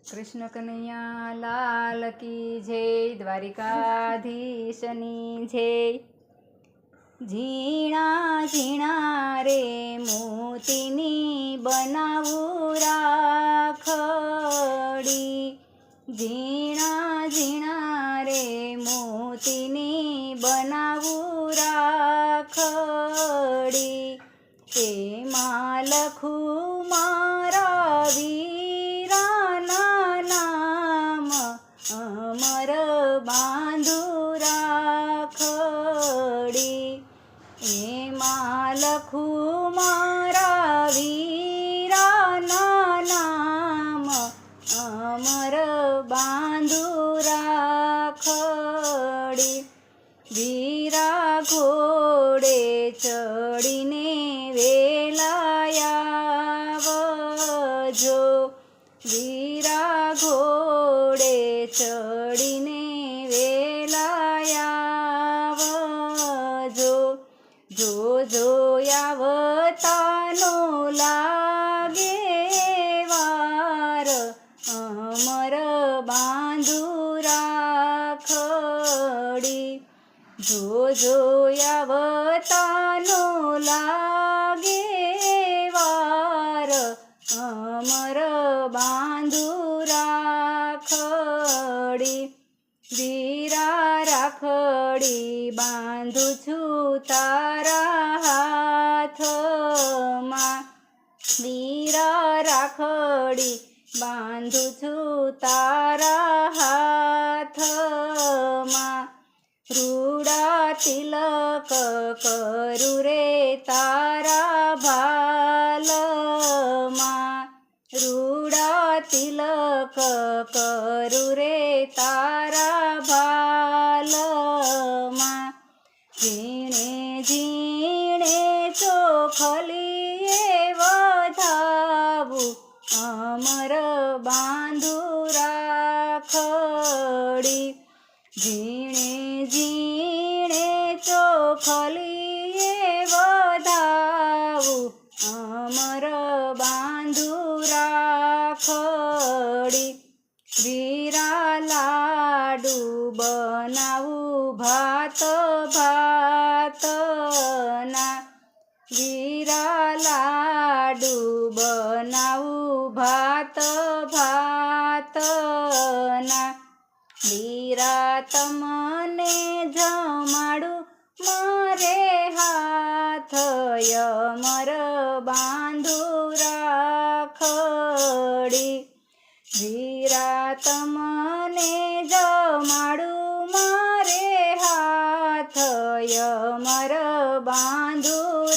કૃષ્ણ કનૈયા લાલ કી જય, દ્વારિકાધીશની જય। ઝીણા ઝીણા રે મોતીની બનાવું રાખડી, ઝીણા ઝીણા રે મોતીની બનાવું રાખડી, એમાં લખું મારા વીરાના નામ, અમર બાંધું રાખડી, એમાં લખું મારા વીરાના નામ, અમર બાંધું રાખડી। વીરા ઘોડે ચડીને વેલાયાવજો, વીરા ઘોડે ચડીને વેલાયાવજો, જો આવતાનો લાગે વાર, અમર બાંધું રાખડી, જો આવતાનો લાગે વાર, અમર બાંધું રાખડી। વીરા રાખડી બાંધું છું તારા હાથમાં, વીરા રાખડી બાંધું છું તારા હાથમાં, રૂડા તિલક કરું રે તારા ભાલમાં, રૂડા તિલક કરું રે તારા ભાલમાં, ઝીણે ઝીણે ચોખલીએ વધાવું, અમર બાંધું રાખડી, ઝીણે ઝીણે ચોખલીએ વધાવું, અમર બાંધું રાખડી। વીરા લાડુ બનાવું ભાત ભાતના, વીરા લાડુ બનાવું ભાત ભાતના, વીરા તમને જમાડું મારે હાથ, અમર બાંધું રાખડી, વીરા તમને જમાડું મારે હાથ, અમર બાંધું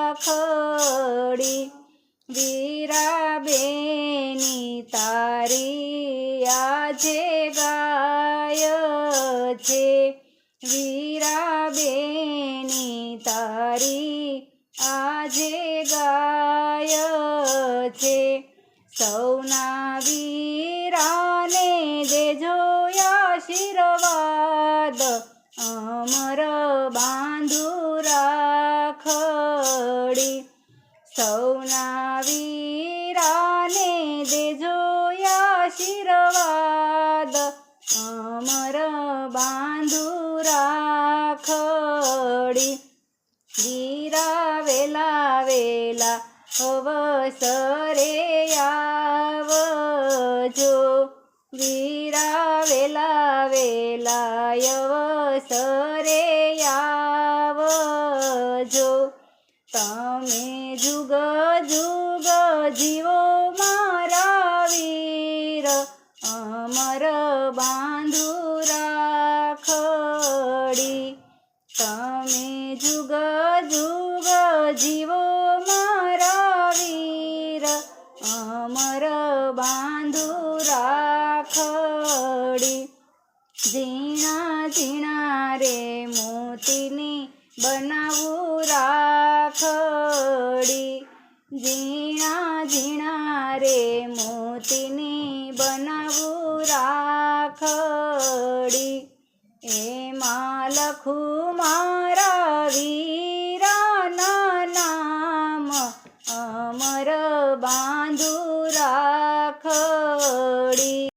રાખડી। વીરા બેની તારી આજે ગાય છે, વીરા બેની તારી આજે ગાય છે, સૌના વીરાને દેજો આશીર્વાદ, અમર બાંધું રાખડી, સૌના વીરાને દેજો આશીર્વાદ, અમર બાંધું રાખડી। વીરા વેલા વેલા અવસરે આવજો, વીરા વેલા વેલા અવસરે આવજો, તમે જુગ જુગ જીવો મારા વીર, અમર બાંધું રાખડી, તમે જુગ જુગ જીવો મારા વીર, અમર બાંધું રાખડી। ઝીણા ઝીણા રે મોતીની બના